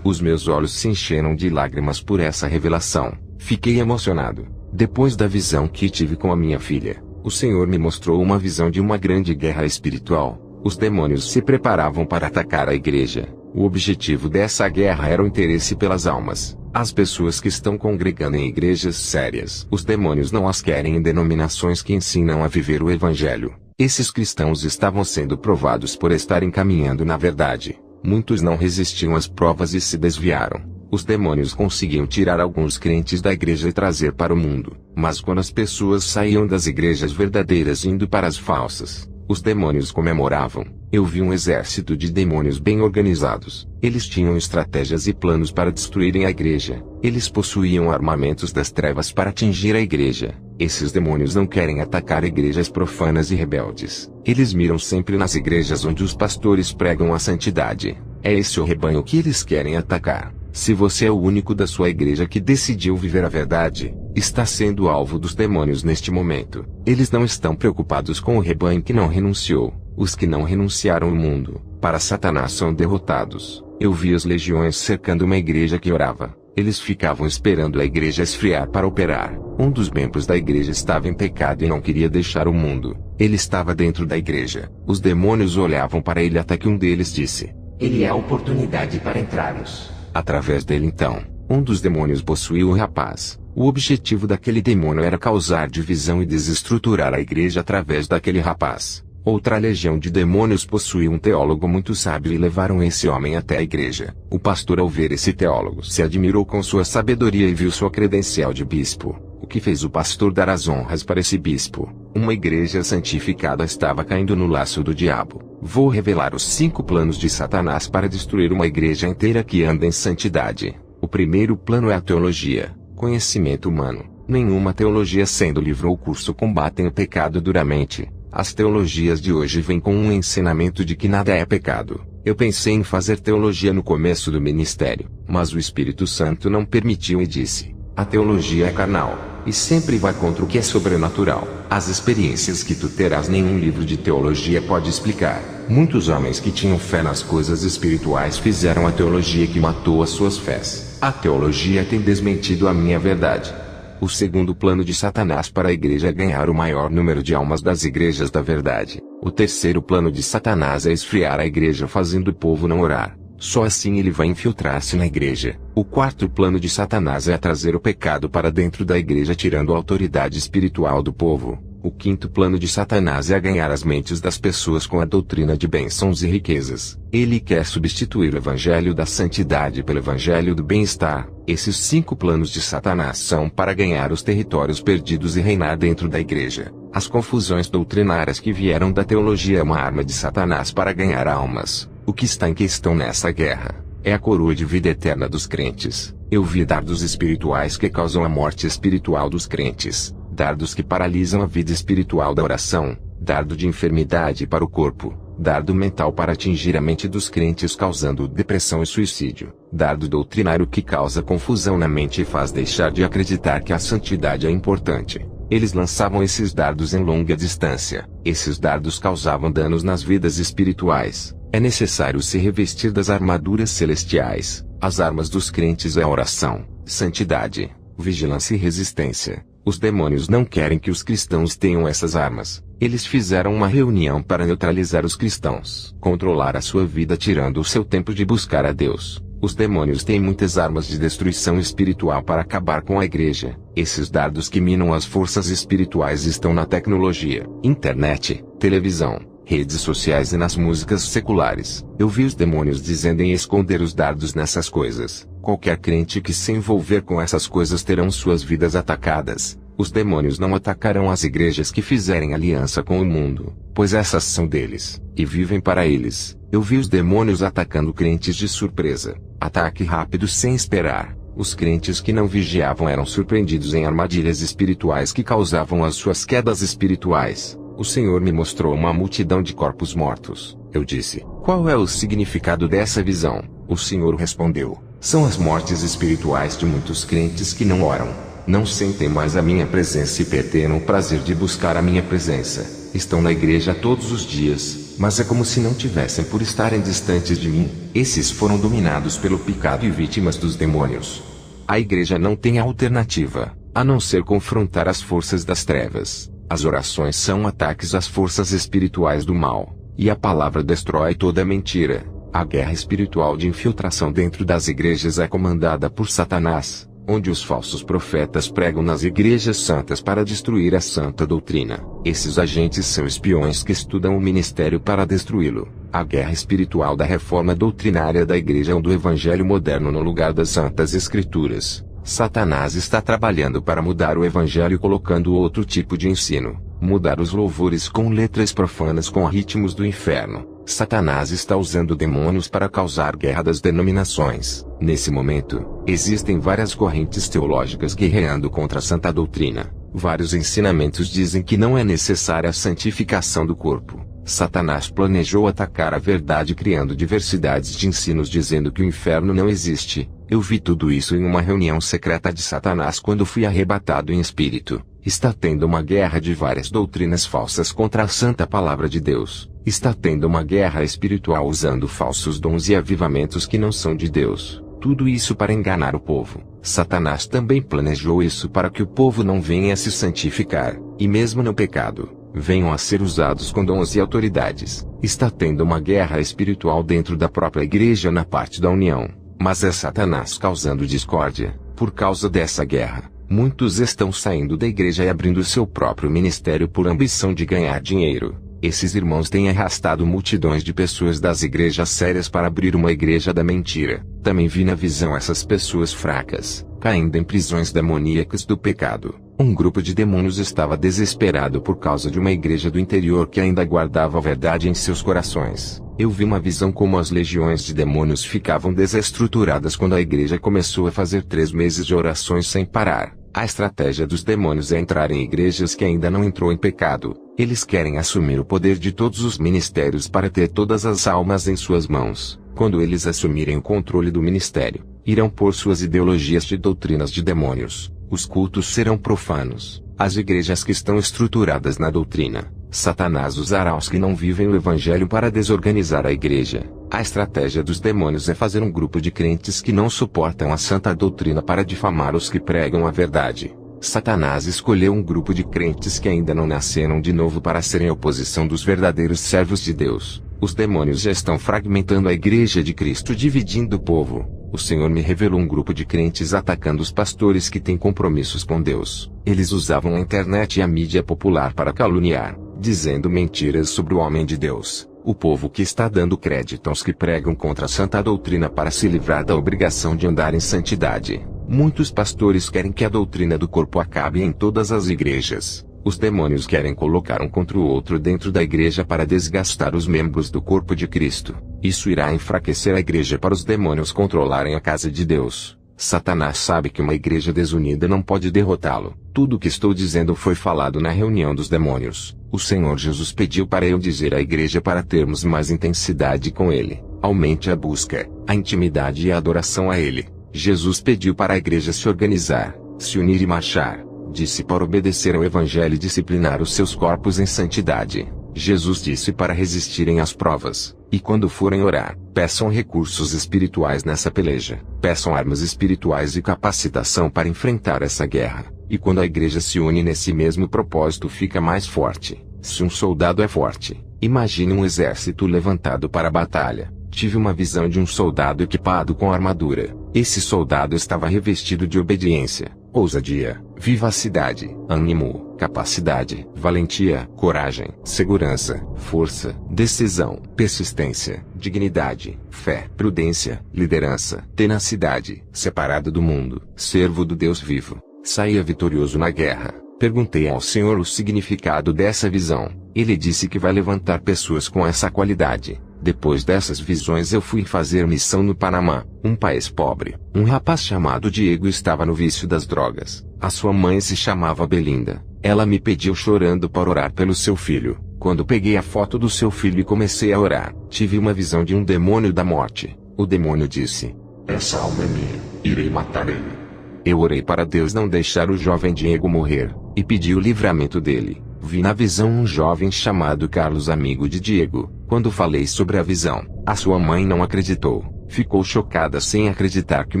Os meus olhos se encheram de lágrimas por essa revelação. Fiquei emocionado. Depois da visão que tive com a minha filha, o Senhor me mostrou uma visão de uma grande guerra espiritual. Os demônios se preparavam para atacar a igreja. O objetivo dessa guerra era o interesse pelas almas. As pessoas que estão congregando em igrejas sérias. Os demônios não as querem em denominações que ensinam a viver o evangelho. Esses cristãos estavam sendo provados por estarem caminhando na verdade. Muitos não resistiam às provas e se desviaram. Os demônios conseguiam tirar alguns crentes da igreja e trazer para o mundo. Mas quando as pessoas saíam das igrejas verdadeiras indo para as falsas, os demônios comemoravam. Eu vi um exército de demônios bem organizados. Eles tinham estratégias e planos para destruírem a igreja. Eles possuíam armamentos das trevas para atingir a igreja. Esses demônios não querem atacar igrejas profanas e rebeldes. Eles miram sempre nas igrejas onde os pastores pregam a santidade. É esse o rebanho que eles querem atacar. Se você é o único da sua igreja que decidiu viver a verdade, está sendo alvo dos demônios neste momento. Eles não estão preocupados com o rebanho que não renunciou. Os que não renunciaram ao mundo, para Satanás são derrotados. Eu vi as legiões cercando uma igreja que orava. Eles ficavam esperando a igreja esfriar para operar. Um dos membros da igreja estava em pecado e não queria deixar o mundo. Ele estava dentro da igreja. Os demônios olhavam para ele até que um deles disse: ele é a oportunidade para entrarmos. Através dele então, um dos demônios possuiu o rapaz. O objetivo daquele demônio era causar divisão e desestruturar a igreja através daquele rapaz. Outra legião de demônios possuía um teólogo muito sábio e levaram esse homem até a igreja. O pastor, ao ver esse teólogo, se admirou com sua sabedoria e viu sua credencial de bispo. O que fez o pastor dar as honras para esse bispo? Uma igreja santificada estava caindo no laço do diabo. Vou revelar os 5 planos de Satanás para destruir uma igreja inteira que anda em santidade. O primeiro plano é a teologia, conhecimento humano. Nenhuma teologia sendo livro ou curso combatem o pecado duramente. As teologias de hoje vêm com um ensinamento de que nada é pecado. Eu pensei em fazer teologia no começo do ministério, mas o Espírito Santo não permitiu e disse: a teologia é carnal, e sempre vai contra o que é sobrenatural. As experiências que tu terás nenhum livro de teologia pode explicar. Muitos homens que tinham fé nas coisas espirituais fizeram a teologia que matou as suas fés. A teologia tem desmentido a minha verdade. O segundo plano de Satanás para a igreja é ganhar o maior número de almas das igrejas da verdade. O terceiro plano de Satanás é esfriar a igreja fazendo o povo não orar. Só assim ele vai infiltrar-se na igreja. O quarto plano de Satanás é trazer o pecado para dentro da igreja tirando a autoridade espiritual do povo. O quinto plano de Satanás é ganhar as mentes das pessoas com a doutrina de bênçãos e riquezas. Ele quer substituir o evangelho da santidade pelo evangelho do bem-estar. Esses 5 planos de Satanás são para ganhar os territórios perdidos e reinar dentro da igreja. As confusões doutrinárias que vieram da teologia é uma arma de Satanás para ganhar almas. O que está em questão nessa guerra é a coroa de vida eterna dos crentes. Eu vi dardos espirituais que causam a morte espiritual dos crentes. Dardos que paralisam a vida espiritual da oração, dardo de enfermidade para o corpo, dardo mental para atingir a mente dos crentes causando depressão e suicídio, dardo doutrinário que causa confusão na mente e faz deixar de acreditar que a santidade é importante. Eles lançavam esses dardos em longa distância. Esses dardos causavam danos nas vidas espirituais. É necessário se revestir das armaduras celestiais. As armas dos crentes é a oração, santidade, vigilância e resistência. Os demônios não querem que os cristãos tenham essas armas. Eles fizeram uma reunião para neutralizar os cristãos, controlar a sua vida tirando o seu tempo de buscar a Deus. Os demônios têm muitas armas de destruição espiritual para acabar com a igreja. Esses dardos que minam as forças espirituais estão na tecnologia, internet, televisão, redes sociais e nas músicas seculares. Eu vi os demônios dizendo em esconder os dardos nessas coisas. Qualquer crente que se envolver com essas coisas terão suas vidas atacadas. Os demônios não atacarão as igrejas que fizerem aliança com o mundo, pois essas são deles, e vivem para eles. Eu vi os demônios atacando crentes de surpresa. Ataque rápido sem esperar. Os crentes que não vigiavam eram surpreendidos em armadilhas espirituais que causavam as suas quedas espirituais. O Senhor me mostrou uma multidão de corpos mortos. Eu disse: Qual é o significado dessa visão? O Senhor respondeu: são as mortes espirituais de muitos crentes que não oram, não sentem mais a minha presença e perdem o prazer de buscar a minha presença. Estão na igreja todos os dias, mas é como se não tivessem por estarem distantes de mim. Esses foram dominados pelo pecado e vítimas dos demônios. A igreja não tem alternativa, a não ser confrontar as forças das trevas. As orações são ataques às forças espirituais do mal, e a palavra destrói toda mentira. A guerra espiritual de infiltração dentro das igrejas é comandada por Satanás, onde os falsos profetas pregam nas igrejas santas para destruir a santa doutrina. Esses agentes são espiões que estudam o ministério para destruí-lo. A guerra espiritual da reforma doutrinária da igreja ou do evangelho moderno no lugar das santas escrituras. Satanás está trabalhando para mudar o evangelho colocando outro tipo de ensino, mudar os louvores com letras profanas com ritmos do inferno. Satanás está usando demônios para causar guerra das denominações. Nesse momento, existem várias correntes teológicas guerreando contra a santa doutrina. Vários ensinamentos dizem que não é necessária a santificação do corpo. Satanás planejou atacar a verdade criando diversidades de ensinos dizendo que o inferno não existe. Eu vi tudo isso em uma reunião secreta de Satanás quando fui arrebatado em espírito. Está tendo uma guerra de várias doutrinas falsas contra a santa palavra de Deus. Está tendo uma guerra espiritual usando falsos dons e avivamentos que não são de Deus. Tudo isso para enganar o povo. Satanás também planejou isso para que o povo não venha a se santificar, e mesmo no pecado, venham a ser usados com dons e autoridades. Está tendo uma guerra espiritual dentro da própria igreja na parte da união. Mas é Satanás causando discórdia. Por causa dessa guerra, muitos estão saindo da igreja e abrindo seu próprio ministério por ambição de ganhar dinheiro. Esses irmãos têm arrastado multidões de pessoas das igrejas sérias para abrir uma igreja da mentira. Também vi na visão essas pessoas fracas, caindo em prisões demoníacas do pecado. Um grupo de demônios estava desesperado por causa de uma igreja do interior que ainda guardava a verdade em seus corações. Eu vi uma visão como as legiões de demônios ficavam desestruturadas quando a igreja começou a fazer 3 meses de orações sem parar. A estratégia dos demônios é entrar em igrejas que ainda não entrou em pecado. Eles querem assumir o poder de todos os ministérios para ter todas as almas em suas mãos. Quando eles assumirem o controle do ministério, irão pôr suas ideologias de doutrinas de demônios. Os cultos serão profanos. As igrejas que estão estruturadas na doutrina, Satanás usará os que não vivem o evangelho para desorganizar a igreja. A estratégia dos demônios é fazer um grupo de crentes que não suportam a santa doutrina para difamar os que pregam a verdade. Satanás escolheu um grupo de crentes que ainda não nasceram de novo para serem a oposição dos verdadeiros servos de Deus. Os demônios já estão fragmentando a igreja de Cristo, dividindo o povo. O Senhor me revelou um grupo de crentes atacando os pastores que têm compromissos com Deus. Eles usavam a internet e a mídia popular para caluniar, dizendo mentiras sobre o homem de Deus. O povo que está dando crédito aos que pregam contra a santa doutrina para se livrar da obrigação de andar em santidade. Muitos pastores querem que a doutrina do corpo acabe em todas as igrejas. Os demônios querem colocar um contra o outro dentro da igreja para desgastar os membros do corpo de Cristo. Isso irá enfraquecer a igreja para os demônios controlarem a casa de Deus. Satanás sabe que uma igreja desunida não pode derrotá-lo. Tudo o que estou dizendo foi falado na reunião dos demônios. O Senhor Jesus pediu para eu dizer à igreja para termos mais intensidade com Ele. Aumente a busca, a intimidade e a adoração a Ele. Jesus pediu para a igreja se organizar, se unir e marchar. Disse para obedecer ao Evangelho e disciplinar os seus corpos em santidade. Jesus disse para resistirem às provas. E quando forem orar, peçam recursos espirituais nessa peleja. Peçam armas espirituais e capacitação para enfrentar essa guerra. E quando a igreja se une nesse mesmo propósito, fica mais forte. Se um soldado é forte, imagine um exército levantado para a batalha. Tive uma visão de um soldado equipado com armadura. Esse soldado estava revestido de obediência, ousadia, vivacidade, ânimo, capacidade, valentia, coragem, segurança, força, decisão, persistência, dignidade, fé, prudência, liderança, tenacidade, separado do mundo, servo do Deus vivo. Saía vitorioso na guerra. Perguntei ao Senhor o significado dessa visão. Ele disse que vai levantar pessoas com essa qualidade. Depois dessas visões eu fui fazer missão no Panamá, um país pobre. Um rapaz chamado Diego estava no vício das drogas. A sua mãe se chamava Belinda. Ela me pediu chorando para orar pelo seu filho. Quando peguei a foto do seu filho e comecei a orar, tive uma visão de um demônio da morte. O demônio disse: essa alma é minha, irei matar ele. Eu orei para Deus não deixar o jovem Diego morrer, e pedi o livramento dele. Vi na visão um jovem chamado Carlos, amigo de Diego. Quando falei sobre a visão, a sua mãe não acreditou. Ficou chocada sem acreditar que o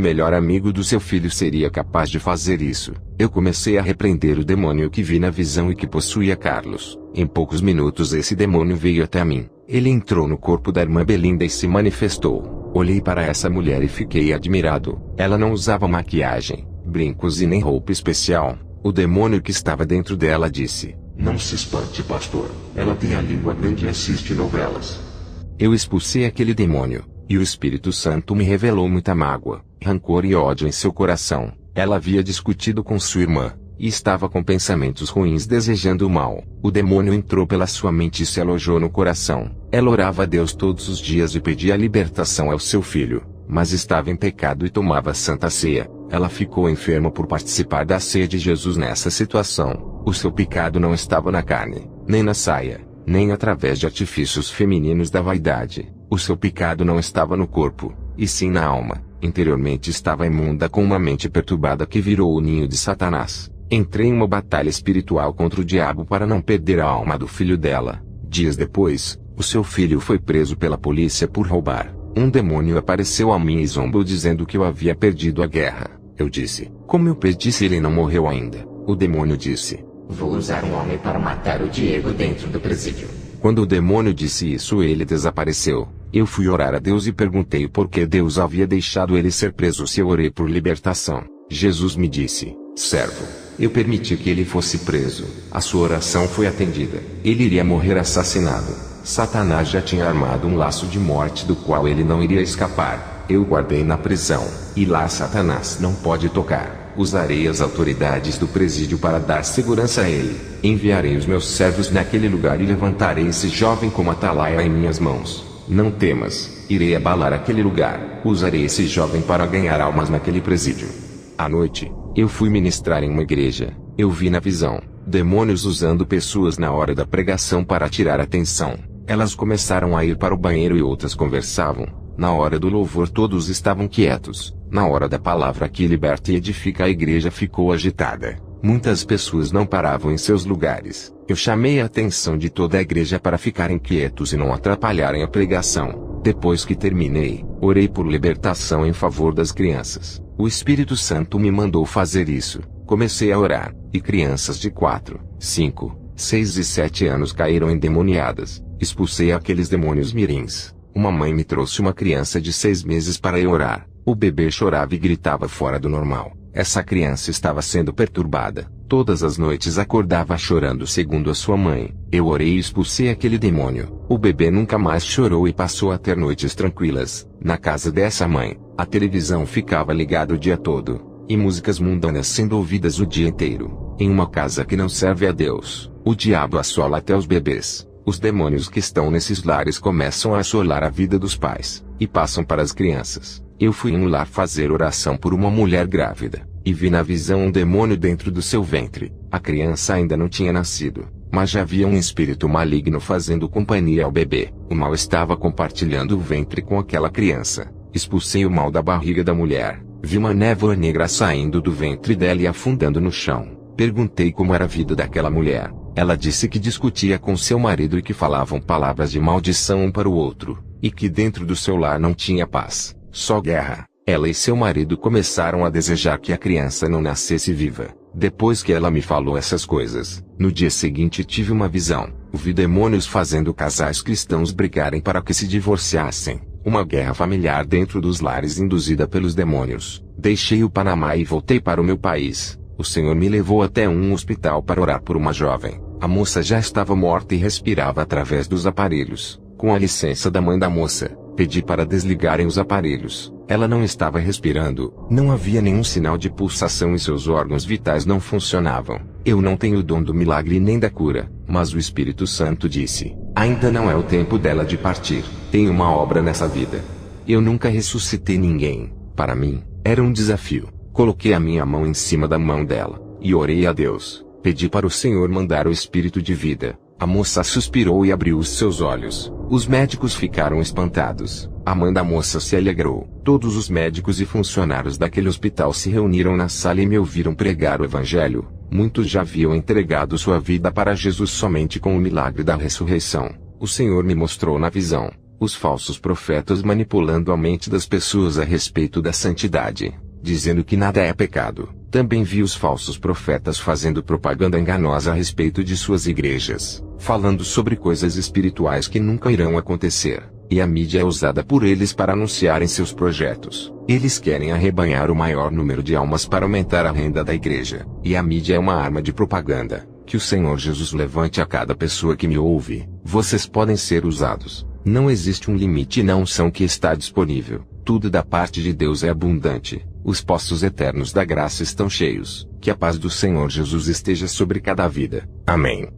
melhor amigo do seu filho seria capaz de fazer isso. Eu comecei a repreender o demônio que vi na visão e que possuía Carlos. Em poucos minutos esse demônio veio até mim. Ele entrou no corpo da irmã Belinda e se manifestou. Olhei para essa mulher e fiquei admirado. Ela não usava maquiagem, brincos e nem roupa especial. O demônio que estava dentro dela disse: não se espante, pastor. Ela tem a língua grande e assiste novelas. Eu expulsei aquele demônio. E o Espírito Santo me revelou muita mágoa, rancor e ódio em seu coração. Ela havia discutido com sua irmã, e estava com pensamentos ruins desejando o mal. O demônio entrou pela sua mente e se alojou no coração. Ela orava a Deus todos os dias e pedia a libertação ao seu filho, mas estava em pecado e tomava a Santa Ceia. Ela ficou enferma por participar da ceia de Jesus nessa situação. O seu pecado não estava na carne, nem na saia, nem através de artifícios femininos da vaidade. O seu pecado não estava no corpo, e sim na alma. Interiormente estava imunda com uma mente perturbada que virou o ninho de Satanás. Entrei em uma batalha espiritual contra o diabo para não perder a alma do filho dela. Dias depois, o seu filho foi preso pela polícia por roubar. Um demônio apareceu a mim e zombou dizendo que eu havia perdido a guerra. Eu disse: como eu perdi se ele não morreu ainda? O demônio disse: vou usar um homem para matar o Diego dentro do presídio. Quando o demônio disse isso, ele desapareceu. Eu fui orar a Deus e perguntei por que Deus havia deixado ele ser preso se eu orei por libertação. Jesus me disse: servo, eu permiti que ele fosse preso. A sua oração foi atendida. Ele iria morrer assassinado. Satanás já tinha armado um laço de morte do qual ele não iria escapar. Eu o guardei na prisão, e lá Satanás não pode tocar. Usarei as autoridades do presídio para dar segurança a ele. Enviarei os meus servos naquele lugar e levantarei esse jovem como atalaia em minhas mãos. Não temas, irei abalar aquele lugar. Usarei esse jovem para ganhar almas naquele presídio. À noite, eu fui ministrar em uma igreja. Eu vi na visão demônios usando pessoas na hora da pregação para tirar a atenção. Elas começaram a ir para o banheiro e outras conversavam. Na hora do louvor todos estavam quietos. Na hora da palavra que liberta e edifica, a igreja ficou agitada. Muitas pessoas não paravam em seus lugares. Eu chamei a atenção de toda a igreja para ficarem quietos e não atrapalharem a pregação. Depois que terminei, orei por libertação em favor das crianças. O Espírito Santo me mandou fazer isso. Comecei a orar, e crianças de 4, 5, 6 e 7 anos caíram endemoniadas. Expulsei aqueles demônios mirins. Uma mãe me trouxe uma criança de 6 meses para eu orar. O bebê chorava e gritava fora do normal. Essa criança estava sendo perturbada. Todas as noites acordava chorando segundo a sua mãe. Eu orei e expulsei aquele demônio. O bebê nunca mais chorou e passou a ter noites tranquilas. Na casa dessa mãe, a televisão ficava ligada o dia todo, e músicas mundanas sendo ouvidas o dia inteiro. Em uma casa que não serve a Deus, o diabo assola até os bebês. Os demônios que estão nesses lares começam a assolar a vida dos pais, e passam para as crianças. Eu fui em um lar fazer oração por uma mulher grávida, e vi na visão um demônio dentro do seu ventre. A criança ainda não tinha nascido, mas já havia um espírito maligno fazendo companhia ao bebê. O mal estava compartilhando o ventre com aquela criança. Expulsei o mal da barriga da mulher. Vi uma névoa negra saindo do ventre dela e afundando no chão. Perguntei como era a vida daquela mulher. Ela disse que discutia com seu marido e que falavam palavras de maldição um para o outro, e que dentro do seu lar não tinha paz, só guerra. Ela e seu marido começaram a desejar que a criança não nascesse viva. Depois que ela me falou essas coisas, no dia seguinte tive uma visão. Vi demônios fazendo casais cristãos brigarem para que se divorciassem. Uma guerra familiar dentro dos lares induzida pelos demônios. Deixei o Panamá e voltei para o meu país. O Senhor me levou até um hospital para orar por uma jovem. A moça já estava morta e respirava através dos aparelhos. Com a licença da mãe da moça, pedi para desligarem os aparelhos. Ela não estava respirando, não havia nenhum sinal de pulsação e seus órgãos vitais não funcionavam. Eu não tenho o dom do milagre nem da cura, mas o Espírito Santo disse: ainda não é o tempo dela de partir. Tem uma obra nessa vida. Eu nunca ressuscitei ninguém. Para mim, era um desafio. Coloquei a minha mão em cima da mão dela, e orei a Deus. Pedi para o Senhor mandar o espírito de vida. A moça suspirou e abriu os seus olhos. Os médicos ficaram espantados. A mãe da moça se alegrou. Todos os médicos e funcionários daquele hospital se reuniram na sala e me ouviram pregar o evangelho. Muitos já haviam entregado sua vida para Jesus somente com o milagre da ressurreição. O Senhor me mostrou na visão os falsos profetas manipulando a mente das pessoas a respeito da santidade, dizendo que nada é pecado. Também vi os falsos profetas fazendo propaganda enganosa a respeito de suas igrejas, falando sobre coisas espirituais que nunca irão acontecer, e a mídia é usada por eles para anunciarem seus projetos. Eles querem arrebanhar o maior número de almas para aumentar a renda da igreja, e a mídia é uma arma de propaganda. Que o Senhor Jesus levante a cada pessoa que me ouve. Vocês podem ser usados. Não existe um limite e não unção que está disponível. Tudo da parte de Deus é abundante. Os poços eternos da graça estão cheios. Que a paz do Senhor Jesus esteja sobre cada vida. Amém.